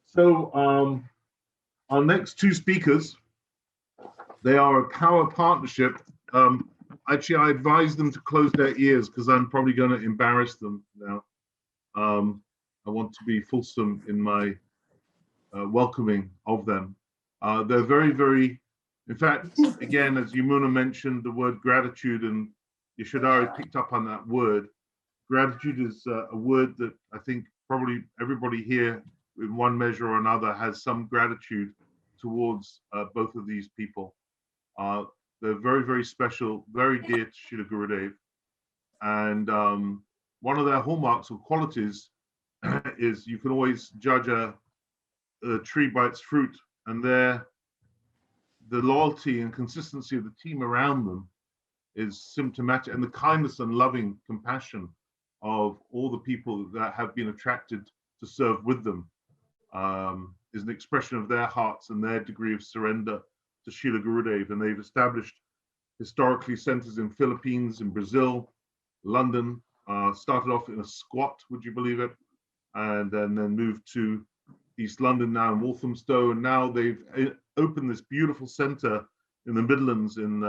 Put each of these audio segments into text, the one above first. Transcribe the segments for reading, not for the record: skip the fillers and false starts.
So our next two speakers, they are a power partnership. Actually, I advise them to close their ears because I'm probably going to embarrass them now. I want to be fulsome in my welcoming of them. They're very, very, in fact, again, as Yamuna mentioned, the word gratitude, and Yashodhara picked up on that word. Gratitude is a word that I think probably everybody here in one measure or another has some gratitude towards both of these people. They're very, very special, very dear to Srila Gurudev. And one of their hallmarks or qualities is you can always judge a tree by its fruit, and the loyalty and consistency of the team around them is symptomatic, and the kindness and loving compassion of all the people that have been attracted to serve with them is an expression of their hearts and their degree of surrender to Srila Gurudev. And they've established historically centers in Philippines, in Brazil, London, started off in a squat, would you believe it? And then moved to East London, now in Walthamstow, and now they've opened this beautiful center in the Midlands in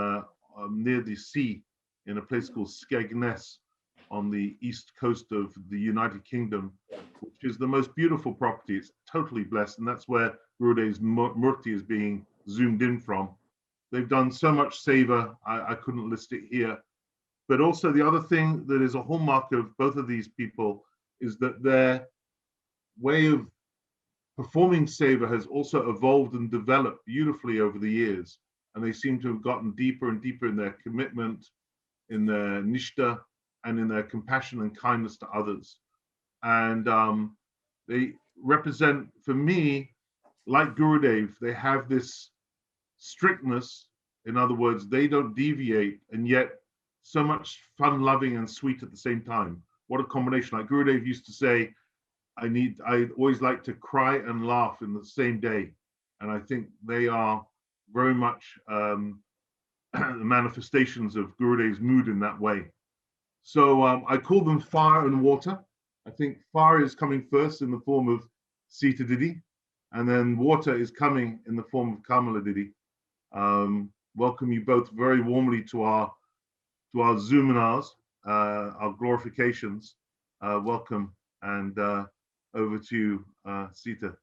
near the sea in a place called Skegness on the east coast of the United Kingdom, which is the most beautiful property. It's totally blessed, and that's where Gurudev's Murti is being zoomed in from. They've done so much seva, I couldn't list it here. But also the other thing that is a hallmark of both of these people is that their way of performing seva has also evolved and developed beautifully over the years. And they seem to have gotten deeper and deeper in their commitment, in their nishta, and in their compassion and kindness to others. And they represent, for me, like Gurudev, they have this strictness. In other words, they don't deviate, and yet so much fun, loving, and sweet at the same time. What a combination. Like Gurudev used to say, I always like to cry and laugh in the same day. And I think they are very much the manifestations of Gurudev's mood in that way. So I call them fire and water. I think fire is coming first in the form of Sita Didi, and then water is coming in the form of Kamala Didi. Welcome you both very warmly to our Zoominars, our glorifications. Welcome, and over to you, Sita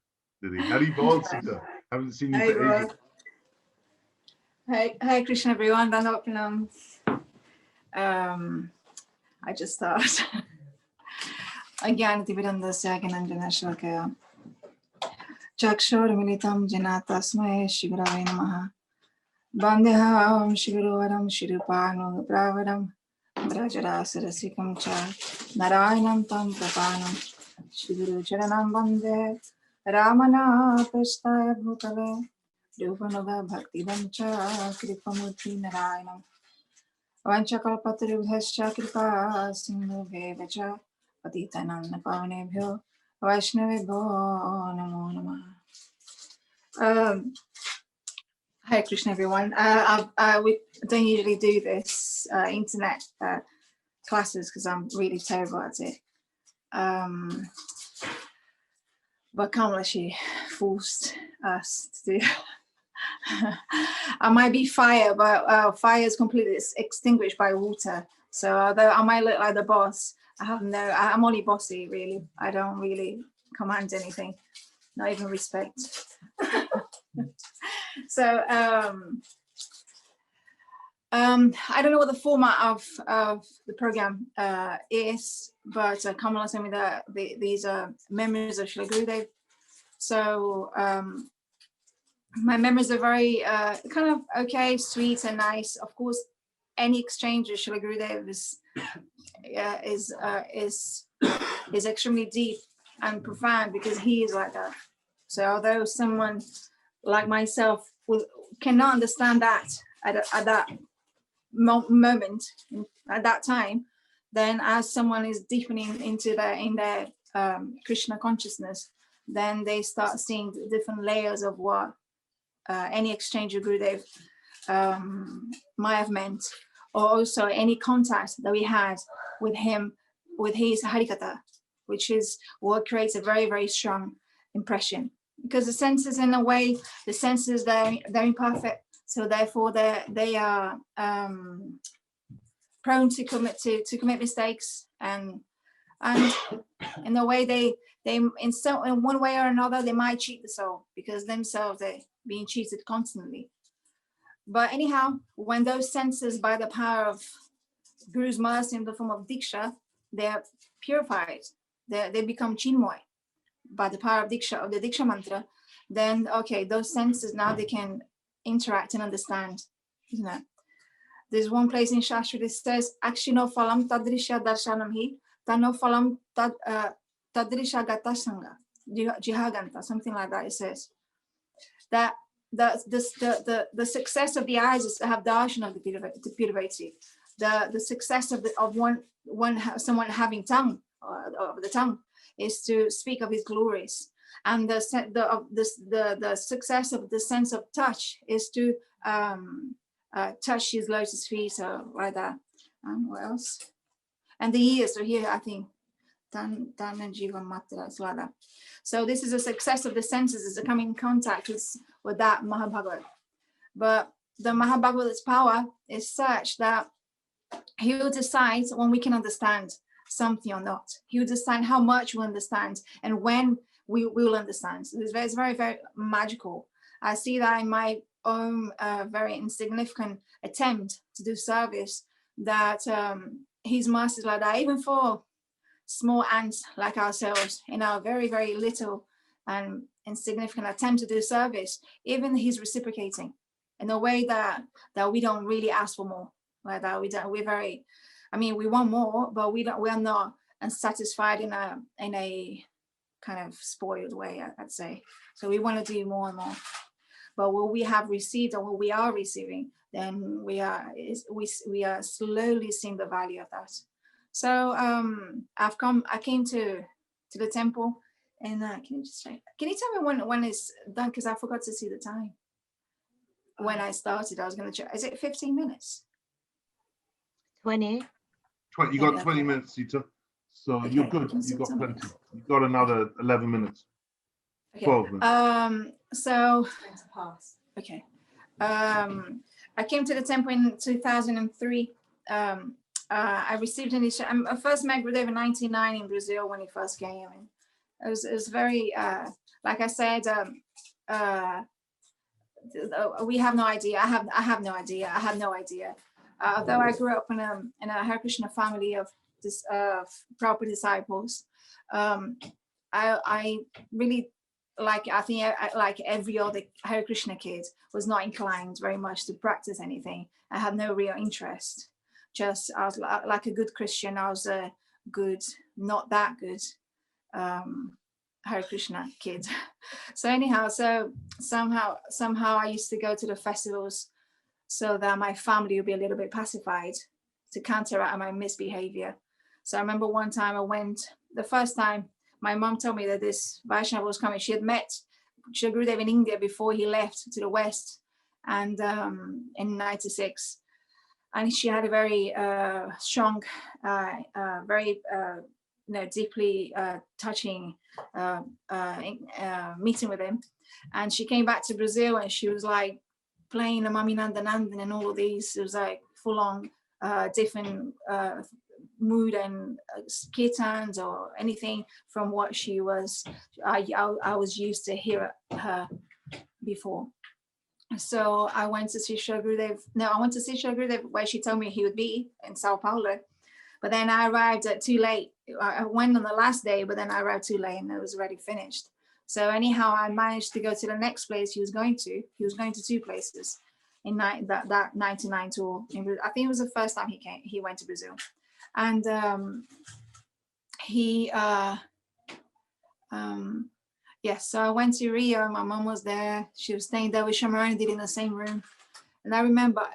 Didi. How do you go, Sita? Haven't seen you for ages. Hi, Krishna, everyone. I just thought again, Tivirandasya Gananjana Shalakaya Chakshur Militam Janatasmay Shigurave Namaha Bandeham Shiguruvaram Shirupano Bravaram Brajarasarasikam Cha Narayanam Tam Prapanam Shiguru Charanam Bande Ramana Prastaya Bhutale Rupanoga Bhaktivam Cha Kripamurti Narayanam Vanchakalpatarubhascha kripa sindhubheva cha patitanam pavanebhyo vaishnavebhyo namo namah. Hi Krishna, everyone. We don't usually do this internet classes because I'm really terrible at it. But Kamala, she forced us to do. I might be fire, but fire is completely extinguished by water. So although I might look like the boss, I'm only bossy, really. I don't really command anything, not even respect. So I don't know what the format of the program is, but Kamala sent me these memories of Srila Gurudev. So my memories are very kind of okay, sweet and nice. Of course, any exchange with Srila Gurudev is extremely deep and profound because he is like that. So although someone like myself cannot understand that at that moment, at that time, then as someone is deepening into their Krishna consciousness, then they start seeing the different layers of what any exchange with Gurudev might have meant, or also any contact that we had with him, with his Harikatha. which is what creates a very, very strong impression. Because the senses, in a way, the senses, they're imperfect, so therefore they are prone to commit mistakes, and in a way they in one way or another they might cheat the soul, because themselves they're being cheated constantly. But anyhow, when those senses, by the power of Guru's mercy in the form of Diksha, they're purified, they become Chinmoy by the power of Diksha, of the Diksha mantra, then okay, those senses now they can interact and understand, isn't it? There's one place in Shastra that says, Akshino phalam tadrisha darshanam hi, tano phalam tadrisha gatasanga, jihaganta, something like that. It says that the success of the eyes is to have darshan of the PureBhakti. The success of someone having tongue, of the tongue, is to speak of his glories. And the success of the sense of touch is to touch his lotus feet, or like that. And what else? And the ears. So here, I think, Dan and Jiva Matra, it's like that. So this is a success of the senses, is to come in contact with that Mahabhagavad. But the Mahabhagavad's power is such that he will decide when we can understand something or not. He will decide how much we understand and when we will understand. So it's very, very magical. I see that in my own very insignificant attempt to do service, that his mercy is like that, even for small ants like ourselves, in our very, very little and insignificant attempt to do service, even he's reciprocating in a way that we don't really ask for more. Like that, we're very, I mean, we want more, but we are not unsatisfied in a kind of spoiled way, I'd say. So we want to do more and more. But what we have received, or what we are receiving, then we are slowly seeing the value of that. So I came to the temple, and can you tell me when it's done? Because I forgot to see the time. When I started, I was going to check. Is it 15 minutes? 20. You got 20 minutes, Sita. So okay, you're good. You've got plenty. You've got another 11 minutes. Okay. 12 minutes. So okay. I came to the temple in 2003. I received initiation. I first met Gurudeva in 1999 in Brazil when he first came. And it was very, like I said, we have no idea. I have no idea. I had no idea. Although I grew up in a Hare Krishna family of proper disciples, I really, like every other Hare Krishna kid, was not inclined very much to practice anything. I had no real interest. Just I was like a good Christian. I was a good, not that good Hare Krishna kid. So anyhow, so somehow I used to go to the festivals so that my family would be a little bit pacified, to counteract my misbehavior. So I remember one time I went, the first time my mom told me that this Vaishnava was coming. She had met Srila Gurudeva in India before he left to the West, and in 96. And she had a very strong, very deeply touching meeting with him. And she came back to Brazil, and she was like playing the Mami Nandanandan and all of these. It was like full on different mood and kirtans or anything from what she was. I was used to hear her before. So I went to see Srila Gurudeva. No, I went to see Srila Gurudeva where she told me he would be in Sao Paulo. But then I arrived too late. I went on the last day, but then I arrived too late and it was already finished. So anyhow, I managed to go to the next place he was going to. He was going to two places in that 99 tour. I think it was the first time he went to Brazil. And yes, so I went to Rio. My mom was there. She was staying there with Shamarani Didi in the same room. And I remember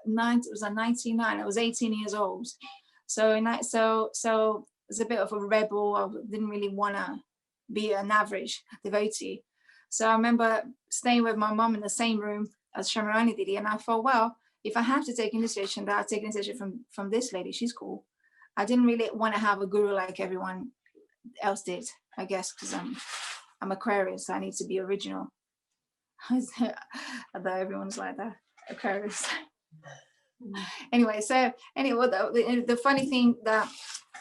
it was 99. I was 18 years old. So so was a bit of a rebel. I didn't really want to be an average devotee. So I remember staying with my mom in the same room as Shamarani Didi, and I thought, well, if I have to take initiation, that I'll take initiation from this lady. She's cool. I didn't really want to have a guru like everyone else did, I guess, because I'm Aquarius, so I need to be original. Although everyone's like that, Aquarius. Anyway, the funny thing that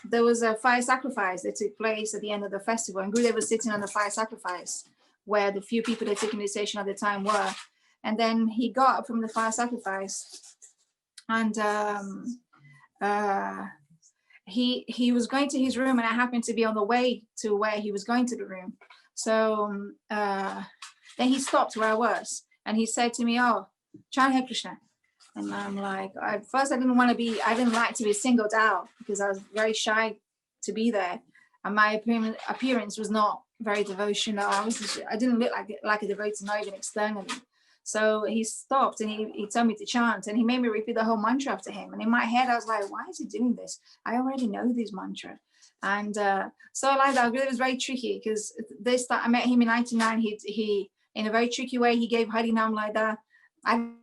there was a fire sacrifice that took place at the end of the festival, and Gurudeva was sitting on the fire sacrifice where the few people that took initiation at the time were. And then he got up from the fire sacrifice, and he was going to his room, and I happened to be on the way to where he was going to the room. So then he stopped where I was, and he said to me, "Oh, Chant Hare Krishna." And I'm like, at first I didn't like to be singled out because I was very shy to be there, and my appearance was not very devotional. I didn't look like a devotee, not even externally. So he stopped and he told me to chant, and he made me repeat the whole mantra after him. And in my head, I was like, why is he doing this? I already know this mantra. And so I like that. It was very tricky because I met him in 99. He in a very tricky way, he gave Harinam like that. In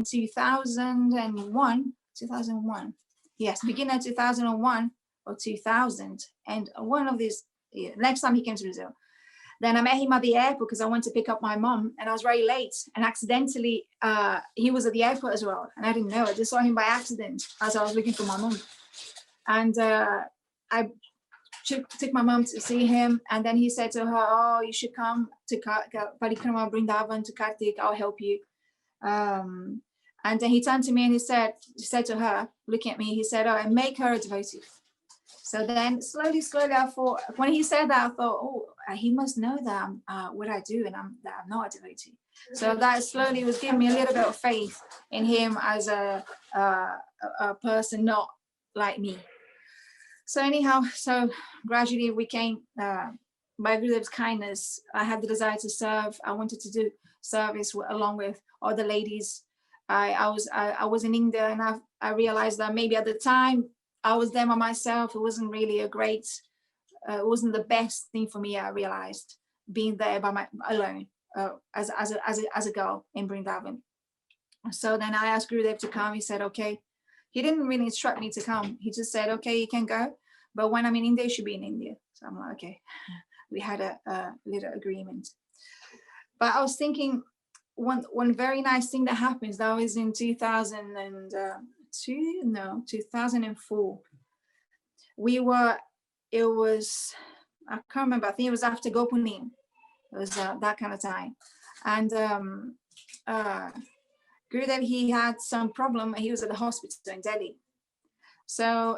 2001, yes, beginning of 2001 or 2000. And one of these, next time he came to Brazil, then I met him at the airport because I went to pick up my mom, and I was very late, and accidentally he was at the airport as well, and I didn't know. I just saw him by accident as I was looking for my mom, and I took my mom to see him, and then he said to her, "Oh, you should come to Parikrama Vrindavan to Kartik, I'll help you." And then he turned to me and he said to her, looking at me, he said, "Oh, and make her a devotee." So then slowly, I thought, when he said that, I thought, oh, he must know that what I do, and that I'm not a devotee. So that slowly was giving me a little bit of faith in him as a person not like me. So anyhow, so gradually we came, by Gurudev's kindness, I had the desire to serve. I wanted to do service along with other ladies. I was in India, and I realized that maybe at the time I was there by myself. It wasn't really it wasn't the best thing for me. I realized being there alone as a girl in Vrindavan. So then I asked Gurudev to come. He said, okay. He didn't really instruct me to come. He just said, okay, you can go, but when I'm in India, you should be in India. So I'm like, okay. We had a little agreement. But I was thinking, one very nice thing that happens, that was in 2004. I can't remember, I think it was after Gopunim. It was that kind of time. And Gurudev, he had some problem. He was at the hospital in Delhi. So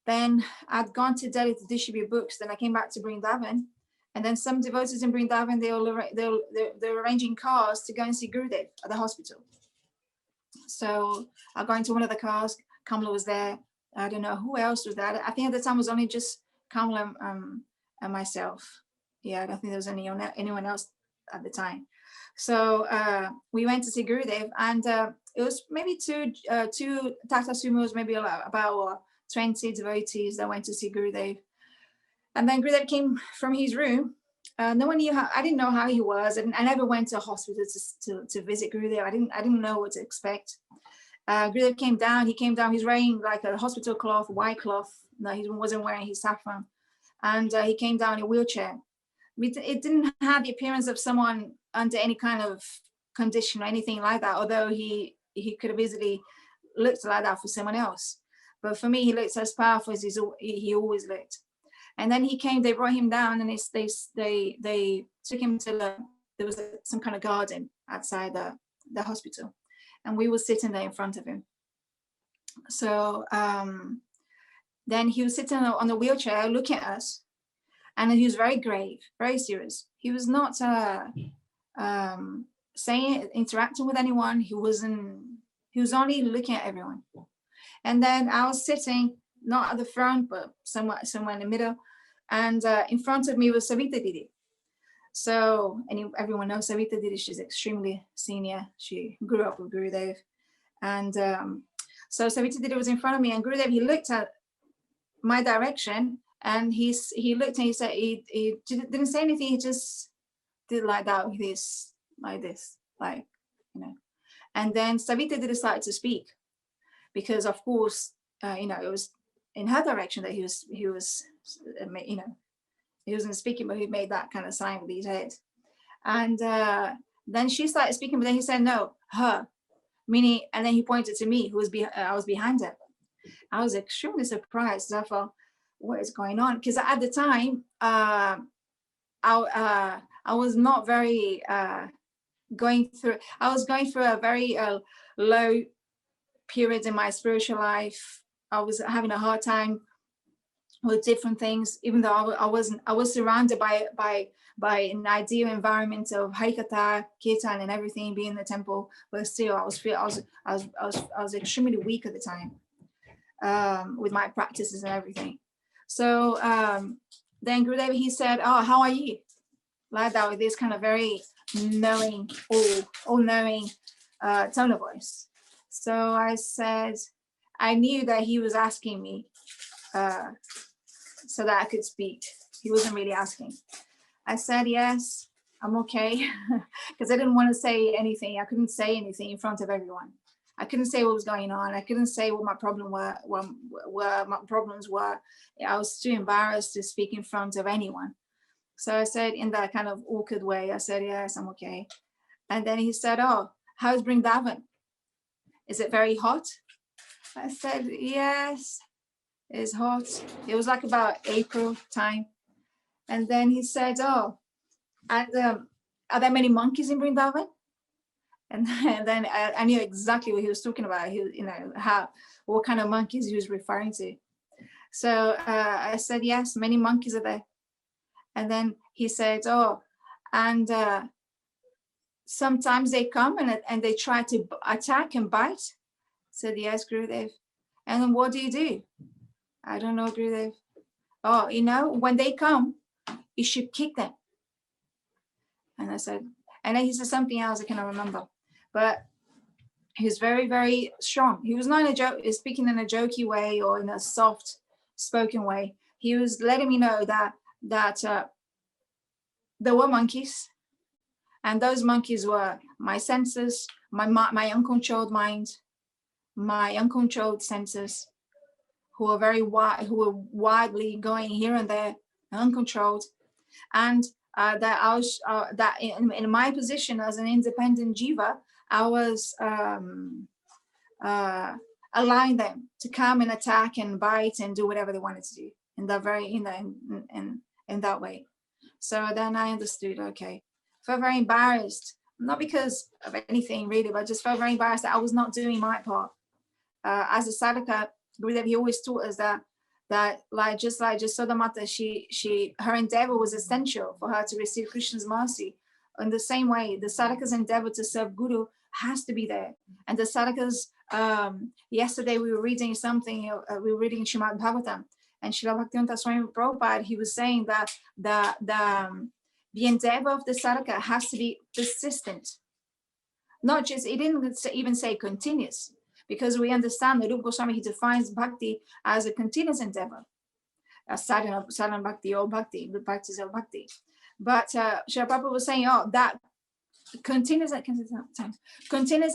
then I'd gone to Delhi to distribute books. Then I came back to Vrindavan. And then some devotees in Vrindavan, they're arranging cars to go and see Gurudev at the hospital. So I got into one of the cars. Kamala was there. I don't know who else was there. I think at the time it was only just Kamala and myself. Yeah, I don't think there was anyone else at the time. So we went to see Gurudev, and it was maybe two Tata Sumos, maybe about 20 devotees that went to see Gurudev. And then Gurudev came from his room. No one knew how. I didn't know how he was, and I never went to a hospital to visit Gurudev. I didn't know what to expect. Gurudev came down. He came down. He's wearing like a hospital cloth, white cloth. No, he wasn't wearing his saffron. And he came down in a wheelchair. It didn't have the appearance of someone under any kind of condition or anything like that. Although he could have easily looked like that for someone else, but for me, he looked as powerful as he always looked. And then he came, they brought him down, and they took him to there was some kind of garden outside the hospital, and we were sitting there in front of him. So then he was sitting on the wheelchair looking at us, and he was very grave, very serious. He was not interacting with anyone. He was only looking at everyone. And then I was sitting, not at the front, but somewhere in the middle. And in front of me was Srila Didi. So, and everyone knows Srila Didi, she's extremely senior. She grew up with Gurudev. And so Srila Didi was in front of me, and Gurudev, he looked at my direction, and he looked and he said, he didn't say anything. He just did like that with his, like this, like, you know. And then Srila Didi started to speak, because of course, it was in her direction that he was, you know, he wasn't speaking, but he made that kind of sign with his head. And then she started speaking, but then he said, no, her, meaning, and then he pointed to me, who was I was behind her. I was extremely surprised. I thought, what is going on? Because at the time, I was not very I was going through a very low period in my spiritual life. I was having a hard time with different things, even though I was surrounded by an ideal environment of Harikatha, Kirtan, and everything, being in the temple, but still I was extremely weak at the time with my practices and everything. So then Gurudeva, he said, oh, how are you? Like that, with this kind of very knowing, all-knowing tone of voice. So I said, I knew that he was asking me so that I could speak. He wasn't really asking. I said, yes, I'm okay. Because I didn't want to say anything. I couldn't say anything in front of everyone. I couldn't say what was going on. I couldn't say what my problem were, what my problems were. I was too embarrassed to speak in front of anyone. So I said, in that kind of awkward way, I said, yes, I'm okay. And then he said, oh, how's Vrindavan? Is it very hot? I said, yes, it's hot. It was like about April time. And then he said, oh, and are there many monkeys in Vrindavan? And then I knew exactly what he was talking about. He, you know, what kind of monkeys he was referring to. So I said, yes, many monkeys are there. And then he said, oh, and sometimes they come and they try to attack and bite. I said, yes, Gurudev. And then what do you do? I don't know, Gurudev. Oh, you know, when they come, you should kick them. And I said, and then he said something else I cannot remember. But he was very, very strong. He was not in a joke, speaking in a jokey way or in a soft spoken way. He was letting me know that there were monkeys, and those monkeys were my senses, my uncontrolled mind, my uncontrolled senses, who were widely going here and there, uncontrolled, and that I was that in my position as an independent jiva, I was allowing them to come and attack and bite and do whatever they wanted to do in that very in that way. So then I understood. Okay, felt very embarrassed, not because of anything really, but just felt very embarrassed that I was not doing my part. As a sadhaka, Gurudev, he always taught us that like Jasoda Mata, her endeavor was essential for her to receive Krishna's mercy. In the same way, the sadhaka's endeavor to serve Guru has to be there. And the sadhakas, yesterday we were reading something, we were reading Srimad Bhagavatam, and Srila Bhaktivinoda Swami Prabhupada, he was saying that the endeavor of the sadhaka has to be persistent. Not just, he didn't even say continuous, because we understand that Rupa Goswami, he defines bhakti as a continuous endeavor, sadhana bhakti or bhakti, the practice of bhakti. But Srila Prabhupada was saying, oh, that continuous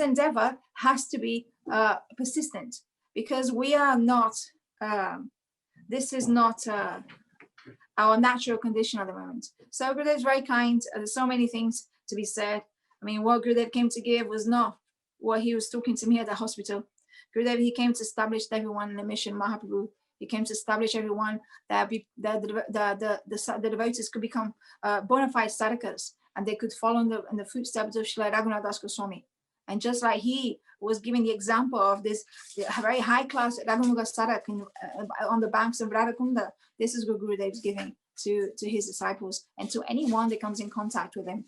endeavor has to be persistent, because we are not, this is not our natural condition at the moment. So Gurudev is very kind. There's so many things to be said. I mean, what Gurudev came to give was not what he was talking to me at the hospital. Gurudev, he came to establish everyone in the mission, Mahaprabhu. He came to establish everyone that the devotees could become bona fide sadhakas, and they could follow in the footsteps of Srila Raghunath Das Goswami. And just like he was giving the example of this very high-class Raghunath sadhak on the banks of Radhakunda, this is what Gurudev is giving to his disciples and to anyone that comes in contact with him,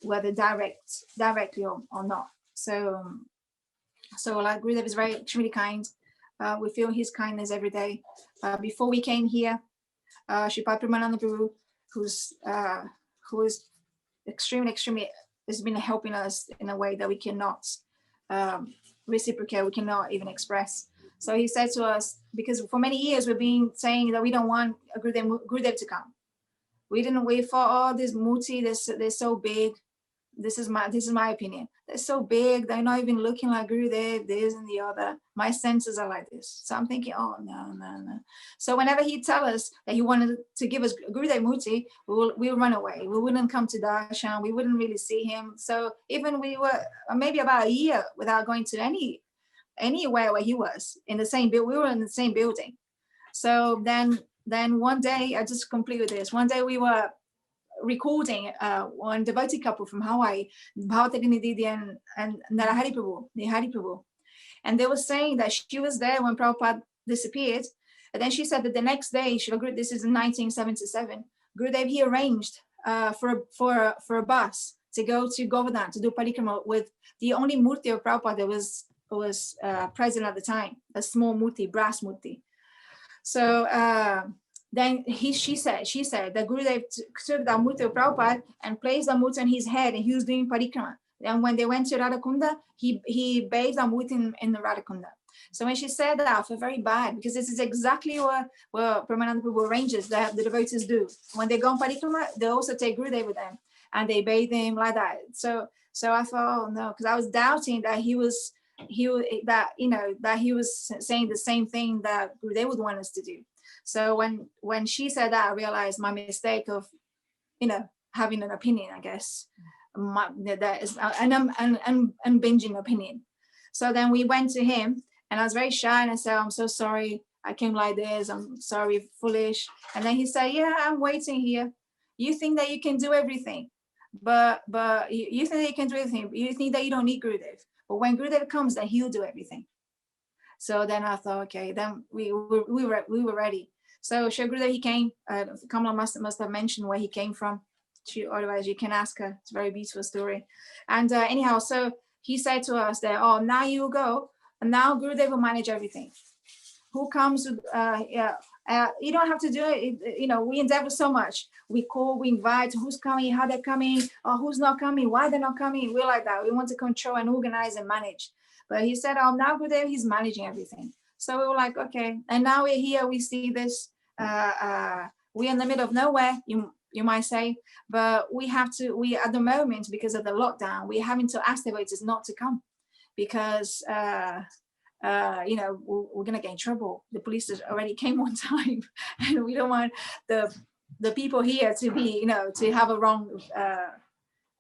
whether directly or not. So like Gurudev is very extremely kind. We feel his kindness every day. Before we came here, Sripad Premananda Prabhu, who is extremely has been helping us in a way that we cannot reciprocate, we cannot even express. So he said to us, because for many years we've been saying that we don't want a Gurudev to come. We thought, oh, this Muti, they're so big. this is my opinion. They're so big, they're not even looking like Gurudev, this and the other. My senses are like this. So I'm thinking, oh no. So whenever he tell us that he wanted to give us Gurudev Murti, we'll run away. We wouldn't come to darshan, we wouldn't really see him. So even we were maybe about a year without going to anywhere where he was in the same building. We were in the same building. So then one day, I just completed this. One day we were recording one devotee couple from Hawaii, Didi and Narayana Prabhu. And they were saying that she was there when Prabhupada disappeared. And then she said that the next day, this is in 1977, Gurudev, he arranged for a bus to go to Govardhan to do parikrama with the only murti of Prabhupada that was present at the time, a small murti, brass murti. So then she said that Gurudev took the murti of Prabhupada and placed the murti on his head, and he was doing parikrama. And when they went to Radhakunda, he bathed the murti in the Radhakunda. So when she said that, I felt very bad, because this is exactly what Brahmananda Prabhu arranges that the devotees do. When they go on parikrama, they also take Gurudev with them and they bathe him like that. So I thought, oh no, because I was doubting that he was saying the same thing that Gurudev would want us to do. So when she said that, I realized my mistake of, having an opinion, I guess. That is an unbinging opinion. So then we went to him, and I was very shy, and I said, I'm so sorry, I came like this, I'm sorry, foolish. And then he said, yeah, I'm waiting here. You think that you can do everything, but you think that you can do everything, you think that you don't need Gurudev. But when Gurudev comes, then he'll do everything. So then I thought, okay, then we were ready. So Shri Gurudev, he came. Kamala must have mentioned where he came from. Otherwise, you can ask her. It's a very beautiful story. And anyhow, so he said to us that, oh, now you go, and now Gurudev will manage everything. Who comes? You don't have to do it. We endeavor so much. We call, we invite. Who's coming? How they're coming? Or who's not coming? Why they're not coming? We're like that. We want to control and organize and manage. But he said, oh, now Gurudev, he's managing everything. So we were like, okay. And now we're here. We see this. We're in the middle of nowhere, you might say, but we at the moment, because of the lockdown, we're having to ask the devotees not to come, because we're going to get in trouble. The police already came one time, and we don't want the people here to be, to have a wrong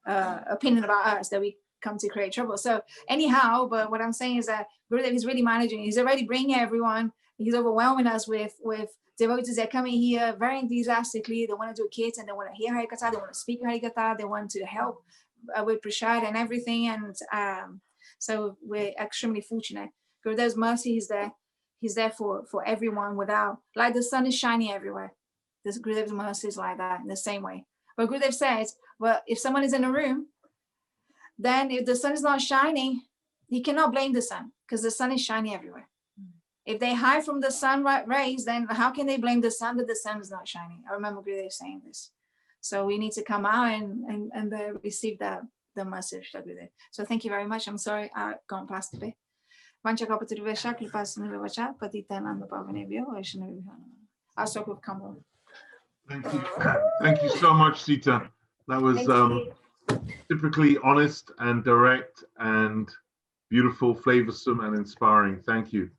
opinion about us, that we come to create trouble. So anyhow, but what I'm saying is that Gurudev is really managing. He's already bringing everyone. He's overwhelming us with devotees that are coming here very enthusiastically. They want to do kirtan, they want to hear Harikatha, they want to speak Harikatha, they want to help with prasad and everything. And so we're extremely fortunate. Gurudev's mercy, he's there for everyone, without, like the sun is shining everywhere. This Gurudev's mercy is like that, in the same way. But Gurudev says, well, if someone is in a room, then if the sun is not shining, he cannot blame the sun, because the sun is shining everywhere. If they hide from the sun rays, then how can they blame the sun that the sun is not shining? I remember Gurudev saying this. So we need to come out and receive the message of Gurudev. So thank you very much. I'm sorry I've gone past a bit. I'll stop with Kamala. Thank you so much, Sita. That was typically honest and direct and beautiful, flavorsome and inspiring. Thank you.